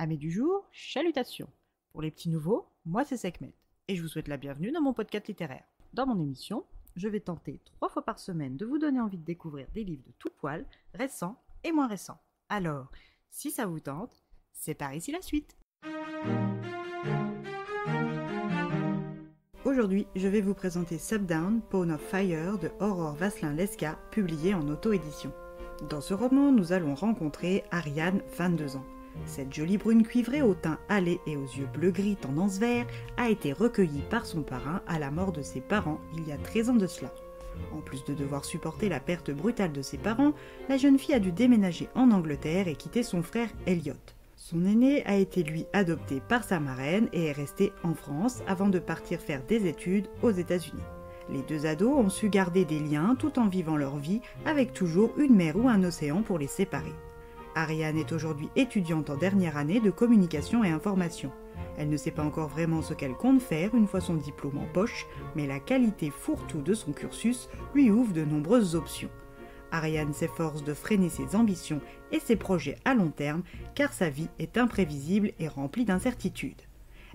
Amis du jour, chalutations. Pour les petits nouveaux, moi c'est Sekhmet et je vous souhaite la bienvenue dans mon podcast littéraire. Dans mon émission, je vais tenter 3 fois par semaine de vous donner envie de découvrir des livres de tout poil, récents et moins récents. Alors, si ça vous tente, c'est par ici la suite. Aujourd'hui, je vais vous présenter Subdown, Pawn of Fire de Aurore Vasselin-Lescas, publié en auto-édition. Dans ce roman, nous allons rencontrer Ariane, 22 ans. Cette jolie brune cuivrée au teint hâlé et aux yeux bleu-gris tendance vert a été recueillie par son parrain à la mort de ses parents il y a 13 ans de cela. En plus de devoir supporter la perte brutale de ses parents, la jeune fille a dû déménager en Angleterre et quitter son frère Elliot. Son aîné a été lui adopté par sa marraine et est resté en France avant de partir faire des études aux États-Unis. Les deux ados ont su garder des liens tout en vivant leur vie avec toujours une mer ou un océan pour les séparer. Ariane est aujourd'hui étudiante en dernière année de communication et information. Elle ne sait pas encore vraiment ce qu'elle compte faire une fois son diplôme en poche, mais la qualité fourre-tout de son cursus lui ouvre de nombreuses options. Ariane s'efforce de freiner ses ambitions et ses projets à long terme, car sa vie est imprévisible et remplie d'incertitudes.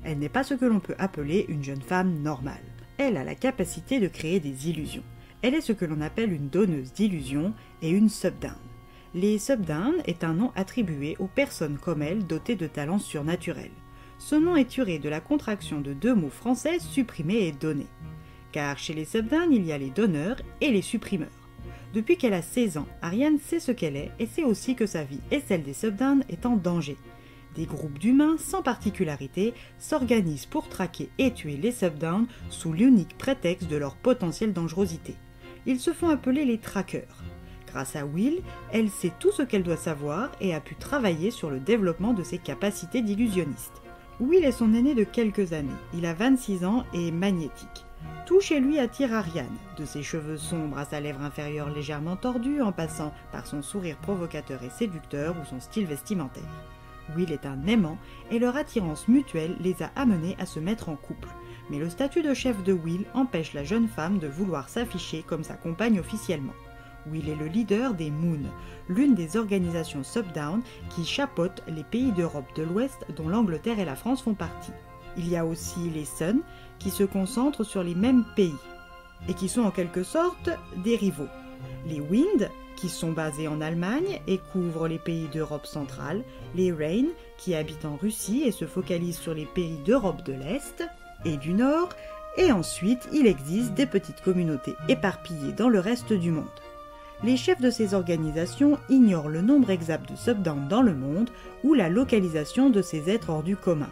Elle n'est pas ce que l'on peut appeler une jeune femme normale. Elle a la capacité de créer des illusions. Elle est ce que l'on appelle une donneuse d'illusions et une Subdown. Les Subdown est un nom attribué aux personnes comme elle dotées de talents surnaturels. Ce nom est tiré de la contraction de 2 mots français supprimer et donner. Car chez les Subdown, il y a les donneurs et les supprimeurs. Depuis qu'elle a 16 ans, Ariane sait ce qu'elle est et sait aussi que sa vie et celle des Subdown est en danger. Des groupes d'humains sans particularité s'organisent pour traquer et tuer les Subdown sous l'unique prétexte de leur potentielle dangerosité. Ils se font appeler les traqueurs. Grâce à Will, elle sait tout ce qu'elle doit savoir et a pu travailler sur le développement de ses capacités d'illusionniste. Will est son aîné de quelques années, il a 26 ans et est magnétique. Tout chez lui attire Ariane, de ses cheveux sombres à sa lèvre inférieure légèrement tordue en passant par son sourire provocateur et séducteur ou son style vestimentaire. Will est un aimant et leur attirance mutuelle les a amenés à se mettre en couple. Mais le statut de chef de Will empêche la jeune femme de vouloir s'afficher comme sa compagne officiellement. Will est le leader des Moon, l'une des organisations Subdown qui chapeautent les pays d'Europe de l'Ouest dont l'Angleterre et la France font partie. Il y a aussi les Sun qui se concentrent sur les mêmes pays et qui sont en quelque sorte des rivaux. Les Wind qui sont basés en Allemagne et couvrent les pays d'Europe centrale, les Rain qui habitent en Russie et se focalisent sur les pays d'Europe de l'Est et du Nord, et ensuite il existe des petites communautés éparpillées dans le reste du monde. Les chefs de ces organisations ignorent le nombre exact de Subdown dans le monde ou la localisation de ces êtres hors du commun.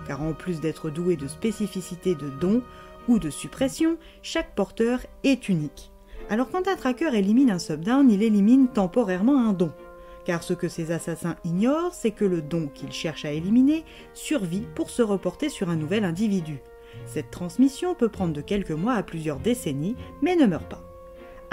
Car en plus d'être doué de spécificités de dons ou de suppression, chaque porteur est unique. Alors quand un tracker élimine un Subdown, il élimine temporairement un don. Car ce que ces assassins ignorent, c'est que le don qu'ils cherchent à éliminer survit pour se reporter sur un nouvel individu. Cette transmission peut prendre de quelques mois à plusieurs décennies, mais ne meurt pas.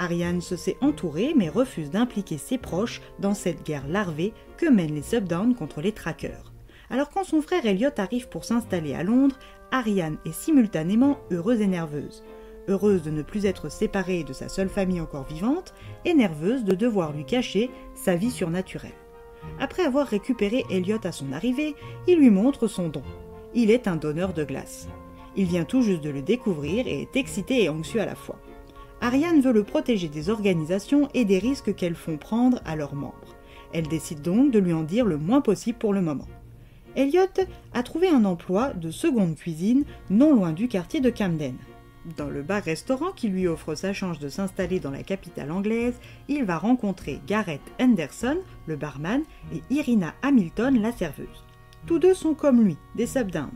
Ariane se sait entourée mais refuse d'impliquer ses proches dans cette guerre larvée que mènent les Subdown contre les traqueurs. Alors quand son frère Elliot arrive pour s'installer à Londres, Ariane est simultanément heureuse et nerveuse. Heureuse de ne plus être séparée de sa seule famille encore vivante et nerveuse de devoir lui cacher sa vie surnaturelle. Après avoir récupéré Elliot à son arrivée, il lui montre son don. Il est un donneur de glace. Il vient tout juste de le découvrir et est excité et anxieux à la fois. Ariane veut le protéger des organisations et des risques qu'elles font prendre à leurs membres. Elle décide donc de lui en dire le moins possible pour le moment. Elliot a trouvé un emploi de seconde cuisine non loin du quartier de Camden. Dans le bar-restaurant qui lui offre sa chance de s'installer dans la capitale anglaise, il va rencontrer Gareth Henderson, le barman, et Irina Hamilton, la serveuse. Tous deux sont comme lui, des Subdown.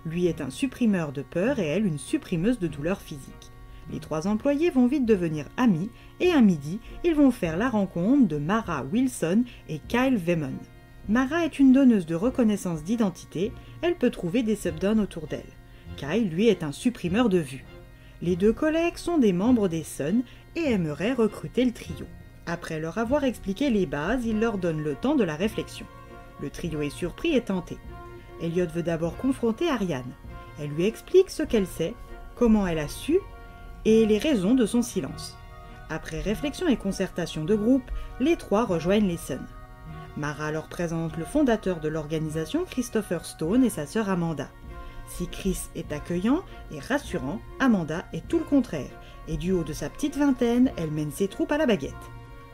Lui est un supprimeur de peur et elle une supprimeuse de douleurs physiques. Les 3 employés vont vite devenir amis et à midi, ils vont faire la rencontre de Mara Wilson et Kyle Vemon. Mara est une donneuse de reconnaissance d'identité, elle peut trouver des Subdown autour d'elle. Kyle, lui, est un supprimeur de vue. Les 2 collègues sont des membres des Sun et aimeraient recruter le trio. Après leur avoir expliqué les bases, ils leur donnent le temps de la réflexion. Le trio est surpris et tenté. Elliot veut d'abord confronter Ariane. Elle lui explique ce qu'elle sait, comment elle a su et les raisons de son silence. Après réflexion et concertation de groupe, les 3 rejoignent les Sun. Mara leur présente le fondateur de l'organisation, Christopher Stone, et sa sœur Amanda. Si Chris est accueillant et rassurant, Amanda est tout le contraire, et du haut de sa petite vingtaine, elle mène ses troupes à la baguette.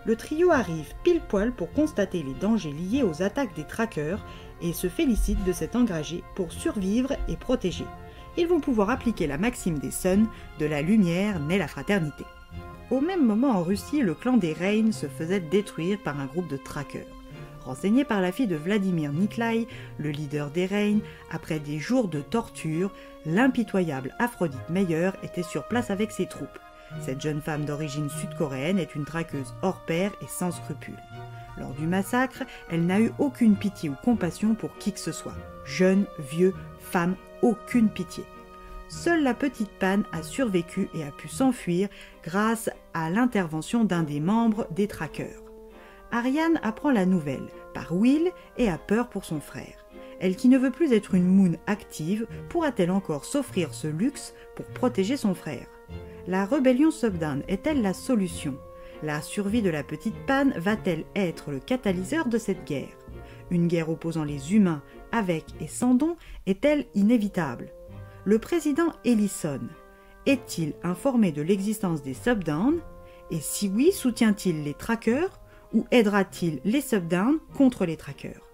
Le trio arrive pile poil pour constater les dangers liés aux attaques des traqueurs et se félicite de s'être engagé pour survivre et protéger. Ils vont pouvoir appliquer la maxime des Suns, de la lumière naît la fraternité. Au même moment en Russie, le clan des Reigns se faisait détruire par un groupe de traqueurs. Renseigné par la fille de Vladimir Niklai, le leader des Reigns, après des jours de torture, l'impitoyable Aphrodite Meyer était sur place avec ses troupes. Cette jeune femme d'origine sud-coréenne est une traqueuse hors pair et sans scrupules. Lors du massacre, elle n'a eu aucune pitié ou compassion pour qui que ce soit. Jeunes, vieux, femmes, aucune pitié. Seule la petite Pan a survécu et a pu s'enfuir grâce à l'intervention d'un des membres des traqueurs. Ariane apprend la nouvelle par Will et a peur pour son frère. Elle qui ne veut plus être une Moon active, pourra-t-elle encore s'offrir ce luxe pour protéger son frère? La rébellion Subdown est-elle la solution? La survie de la petite Pan va-t-elle être le catalyseur de cette guerre? Une guerre opposant les humains avec et sans don est-elle inévitable? Le président Ellison est-il informé de l'existence des Subdown? Et si oui, soutient-il les traqueurs ou aidera-t-il les Subdown contre les traqueurs?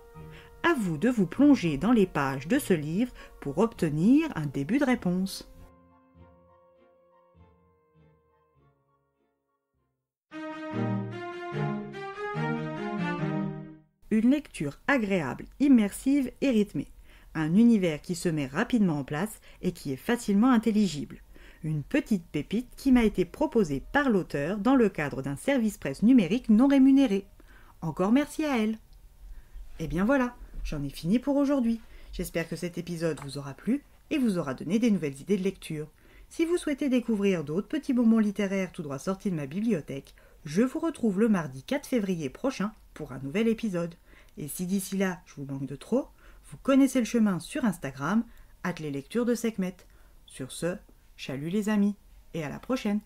À vous de vous plonger dans les pages de ce livre pour obtenir un début de réponse. Une lecture agréable, immersive et rythmée. Un univers qui se met rapidement en place et qui est facilement intelligible. Une petite pépite qui m'a été proposée par l'auteur dans le cadre d'un service presse numérique non rémunéré. Encore merci à elle. Et bien voilà, j'en ai fini pour aujourd'hui. J'espère que cet épisode vous aura plu et vous aura donné des nouvelles idées de lecture. Si vous souhaitez découvrir d'autres petits bonbons littéraires tout droit sortis de ma bibliothèque, je vous retrouve le mardi 4 février prochain pour un nouvel épisode. Et si d'ici là, je vous manque de trop, vous connaissez le chemin sur Instagram, @leslectures de Sekhmet. Sur ce, chalut les amis, et à la prochaine.